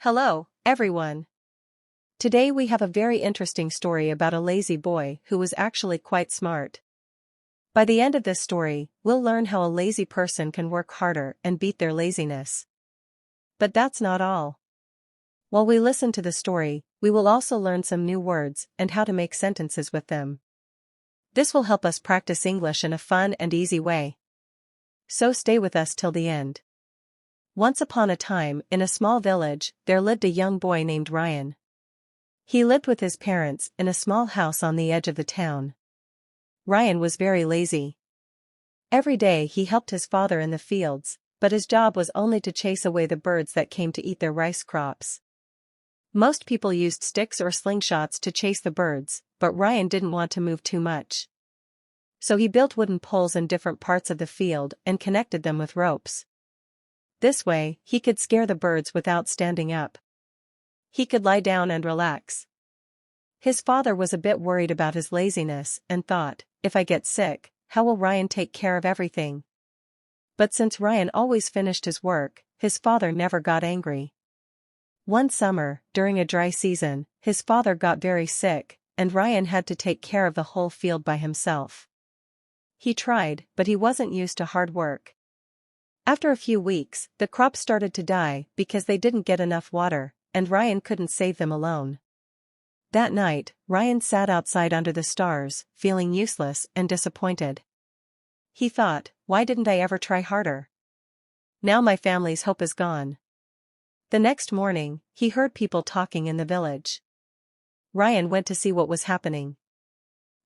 Hello, everyone. Today we have a very interesting story about a lazy boy who was actually quite smart. By the end of this story, we'll learn how a lazy person can work harder and beat their laziness. But that's not all. While we listen to the story, we will also learn some new words and how to make sentences with them. This will help us practice English in a fun and easy way. So stay with us till the end. Once upon a time, in a small village, there lived a young boy named Ryan. He lived with his parents in a small house on the edge of the town. Ryan was very lazy. Every day he helped his father in the fields, but his job was only to chase away the birds that came to eat their rice crops. Most people used sticks or slingshots to chase the birds, but Ryan didn't want to move too much. So he built wooden poles in different parts of the field and connected them with ropes. This way, he could scare the birds without standing up. He could lie down and relax. His father was a bit worried about his laziness and thought, if I get sick, how will Ryan take care of everything? But since Ryan always finished his work, his father never got angry. One summer, during a dry season, his father got very sick, and Ryan had to take care of the whole field by himself. He tried, but he wasn't used to hard work. After a few weeks, the crops started to die because they didn't get enough water, and Ryan couldn't save them alone. That night, Ryan sat outside under the stars, feeling useless and disappointed. He thought, why didn't I ever try harder? Now my family's hope is gone. The next morning, he heard people talking in the village. Ryan went to see what was happening.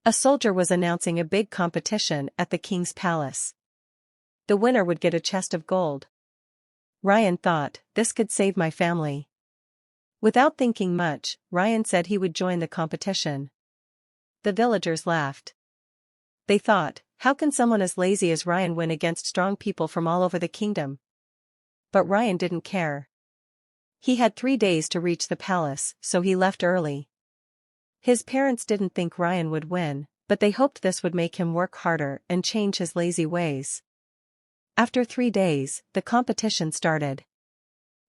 A soldier was announcing a big competition at the king's palace. The winner would get a chest of gold. Ryan thought, this could save my family. Without thinking much, Ryan said he would join the competition. The villagers laughed. They thought, how can someone as lazy as Ryan win against strong people from all over the kingdom? But Ryan didn't care. He had 3 days to reach the palace, so he left early. His parents didn't think Ryan would win, but they hoped this would make him work harder and change his lazy ways. After 3 days, the competition started.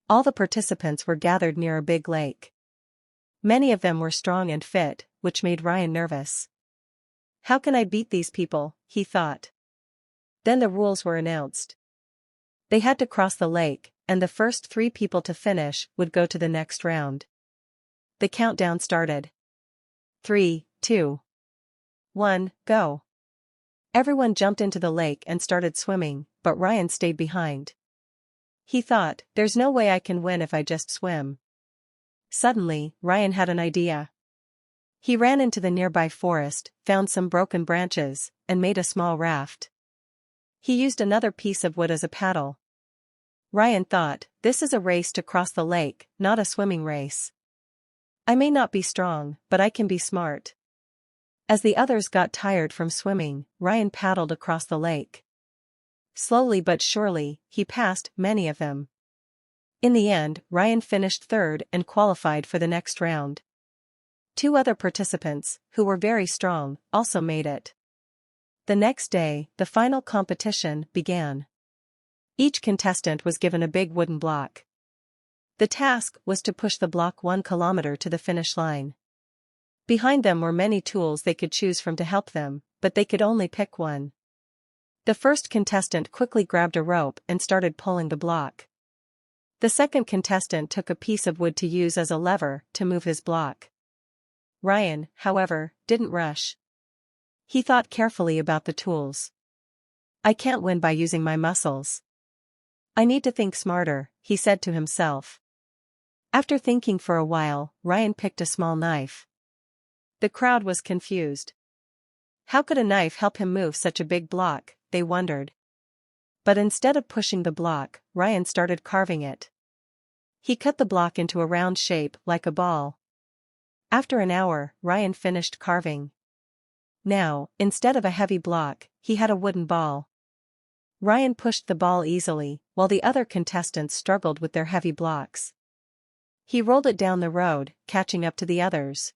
All the participants were gathered near a big lake. Many of them were strong and fit, which made Ryan nervous. How can I beat these people, he thought. Then the rules were announced. They had to cross the lake, and the first 3 people to finish would go to the next round. The countdown started. 3, 2, 1, go. Everyone jumped into the lake and started swimming, but Ryan stayed behind. He thought, there's no way I can win if I just swim. Suddenly, Ryan had an idea. He ran into the nearby forest, found some broken branches, and made a small raft. He used another piece of wood as a paddle. Ryan thought, this is a race to cross the lake, not a swimming race. I may not be strong, but I can be smart. As the others got tired from swimming, Ryan paddled across the lake. Slowly but surely, he passed many of them. In the end, Ryan finished third and qualified for the next round. 2 other participants, who were very strong, also made it. The next day, the final competition began. Each contestant was given a big wooden block. The task was to push the block 1 kilometer to the finish line. Behind them were many tools they could choose from to help them, but they could only pick one. The first contestant quickly grabbed a rope and started pulling the block. The second contestant took a piece of wood to use as a lever to move his block. Ryan, however, didn't rush. He thought carefully about the tools. I can't win by using my muscles. I need to think smarter, he said to himself. After thinking for a while, Ryan picked a small knife. The crowd was confused. How could a knife help him move such a big block, they wondered. But instead of pushing the block, Ryan started carving it. He cut the block into a round shape like a ball. After an hour, Ryan finished carving. Now, instead of a heavy block, he had a wooden ball. Ryan pushed the ball easily, while the other contestants struggled with their heavy blocks. He rolled it down the road, catching up to the others.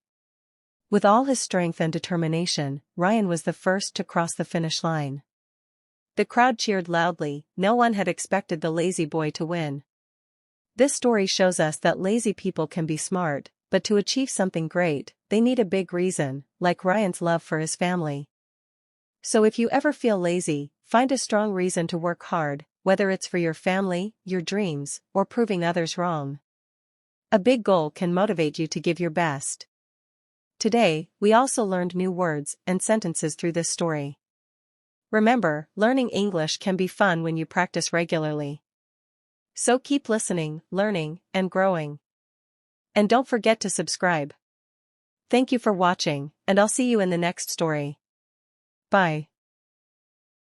With all his strength and determination, Ryan was the first to cross the finish line. The crowd cheered loudly, no one had expected the lazy boy to win. This story shows us that lazy people can be smart, but to achieve something great, they need a big reason, like Ryan's love for his family. So if you ever feel lazy, find a strong reason to work hard, whether it's for your family, your dreams, or proving others wrong. A big goal can motivate you to give your best. Today, we also learned new words and sentences through this story. Remember, learning English can be fun when you practice regularly. So keep listening, learning, and growing. And don't forget to subscribe. Thank you for watching, and I'll see you in the next story. Bye.